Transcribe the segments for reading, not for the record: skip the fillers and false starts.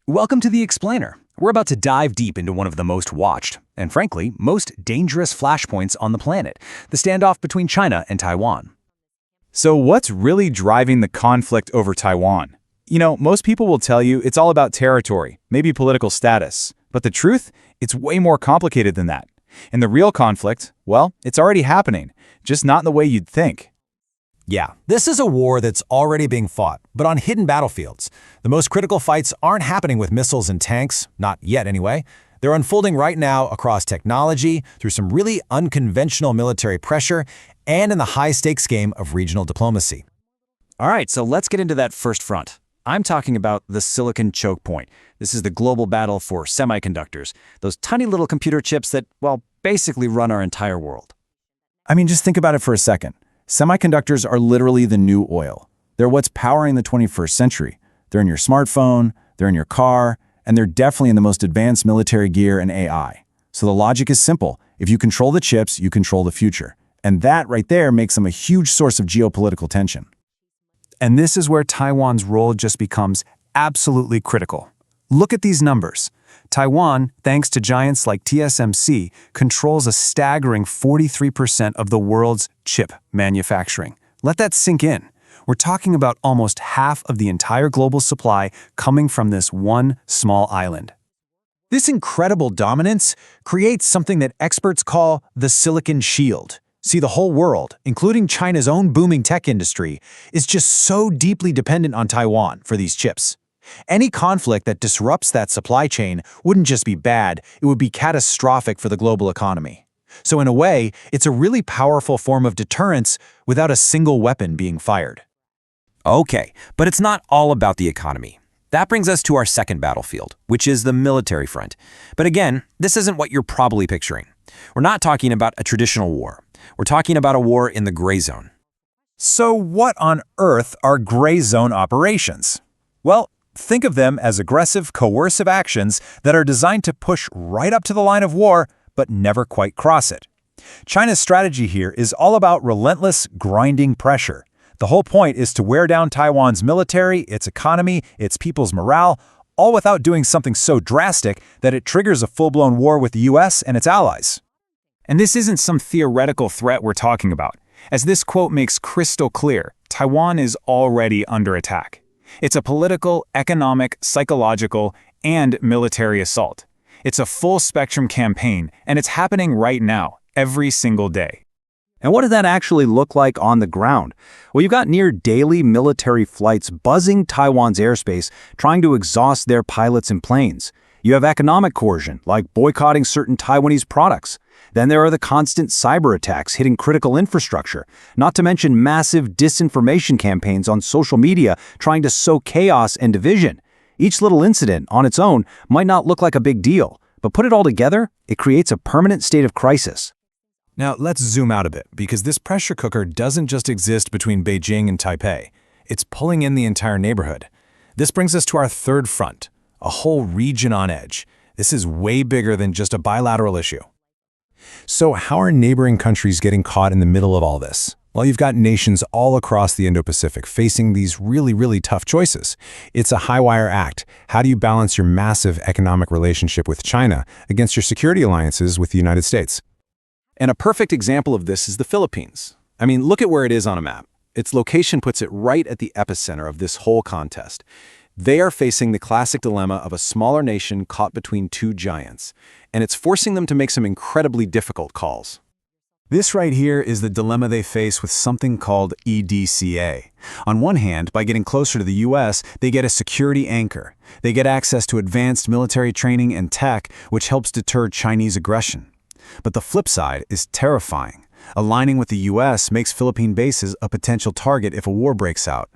Welcome to The Explainer. We're about to dive deep into one of the most watched, and frankly, most dangerous flashpoints on the planet, the standoff between China and Taiwan. So what's really driving the conflict over Taiwan? Most people will tell you it's all about territory, maybe political status. But the truth? It's way more complicated than that. And the real conflict, well, it's already happening, just not in the way you'd think. Yeah, this is a war that's already being fought, but on hidden battlefields. The most critical fights aren't happening with missiles and tanks, not yet anyway. They're unfolding right now across technology, through some really unconventional military pressure, and in the high-stakes game of regional diplomacy. All right, so let's get into that first front. I'm talking about the silicon choke point. This is the global battle for semiconductors, those tiny little computer chips that, well, basically run our entire world. Just think about it for a second. Semiconductors are literally the new oil. They're what's powering the 21st century. They're in your smartphone, they're in your car, and they're definitely in the most advanced military gear and AI. So the logic is simple. If you control the chips, you control the future. And that right there makes them a huge source of geopolitical tension. And this is where Taiwan's role just becomes absolutely critical. Look at these numbers. Taiwan, thanks to giants like TSMC, controls a staggering 43% of the world's chip manufacturing. Let that sink in. We're talking about almost half of the entire global supply coming from this one small island. This incredible dominance creates something that experts call the silicon shield. See, the whole world, including China's own booming tech industry, is just so deeply dependent on Taiwan for these chips. Any conflict that disrupts that supply chain wouldn't just be bad, it would be catastrophic for the global economy. So in a way, it's a really powerful form of deterrence without a single weapon being fired. Okay, but it's not all about the economy. That brings us to our second battlefield, which is the military front. But again, this isn't what you're probably picturing. We're not talking about a traditional war. We're talking about a war in the gray zone. So what on earth are gray zone operations? Well, think of them as aggressive, coercive actions that are designed to push right up to the line of war, but never quite cross it. China's strategy here is all about relentless, grinding pressure. The whole point is to wear down Taiwan's military, its economy, its people's morale, all without doing something so drastic that it triggers a full-blown war with the US and its allies. And this isn't some theoretical threat we're talking about. As this quote makes crystal clear, Taiwan is already under attack. It's a political, economic, psychological, and military assault. It's a full-spectrum campaign, and it's happening right now, every single day. And what does that actually look like on the ground? Well, you've got near-daily military flights buzzing Taiwan's airspace, trying to exhaust their pilots and planes. You have economic coercion, like boycotting certain Taiwanese products. Then there are the constant cyber attacks hitting critical infrastructure, not to mention massive disinformation campaigns on social media trying to sow chaos and division. Each little incident on its own might not look like a big deal, but put it all together, it creates a permanent state of crisis. Now, let's zoom out a bit, because this pressure cooker doesn't just exist between Beijing and Taipei. It's pulling in the entire neighborhood. This brings us to our third front, a whole region on edge. This is way bigger than just a bilateral issue. So how are neighboring countries getting caught in the middle of all this? Well, you've got nations all across the Indo-Pacific facing these really tough choices. It's a high-wire act. How do you balance your massive economic relationship with China against your security alliances with the United States? And a perfect example of this is the Philippines. Look at where it is on a map. Its location puts it right at the epicenter of this whole contest. They are facing the classic dilemma of a smaller nation caught between two giants, and it's forcing them to make some incredibly difficult calls. This right here is the dilemma they face with something called EDCA. On one hand, by getting closer to the US, they get a security anchor. They get access to advanced military training and tech, which helps deter Chinese aggression. But the flip side is terrifying. Aligning with the US makes Philippine bases a potential target if a war breaks out.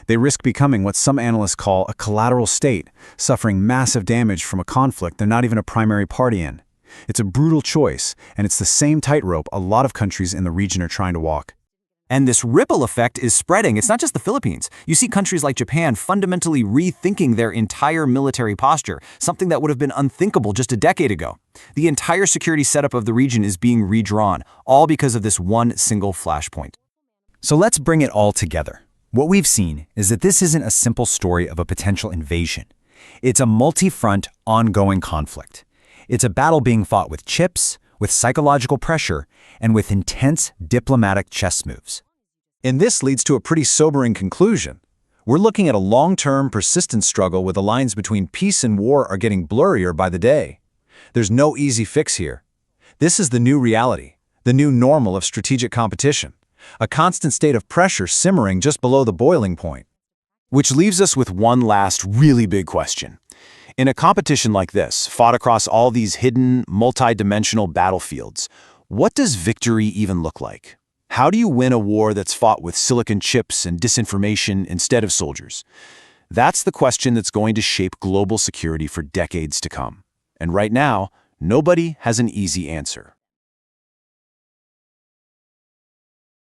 They risk becoming what some analysts call a collateral state, suffering massive damage from a conflict they're not even a primary party in. It's a brutal choice, and it's the same tightrope a lot of countries in the region are trying to walk. And this ripple effect is spreading. It's not just the Philippines. You see countries like Japan fundamentally rethinking their entire military posture, something that would have been unthinkable just a decade ago. The entire security setup of the region is being redrawn, all because of this one single flashpoint. So let's bring it all together. What we've seen is that this isn't a simple story of a potential invasion. It's a multi-front, ongoing conflict. It's a battle being fought with chips, with psychological pressure, and with intense diplomatic chess moves. And this leads to a pretty sobering conclusion. We're looking at a long-term, persistent struggle where the lines between peace and war are getting blurrier by the day. There's no easy fix here. This is the new reality, the new normal of strategic competition, a constant state of pressure simmering just below the boiling point. Which leaves us with one last really big question. In a competition like this, fought across all these hidden, multi-dimensional battlefields, what does victory even look like? How do you win a war that's fought with silicon chips and disinformation instead of soldiers? That's the question that's going to shape global security for decades to come. And right now, nobody has an easy answer.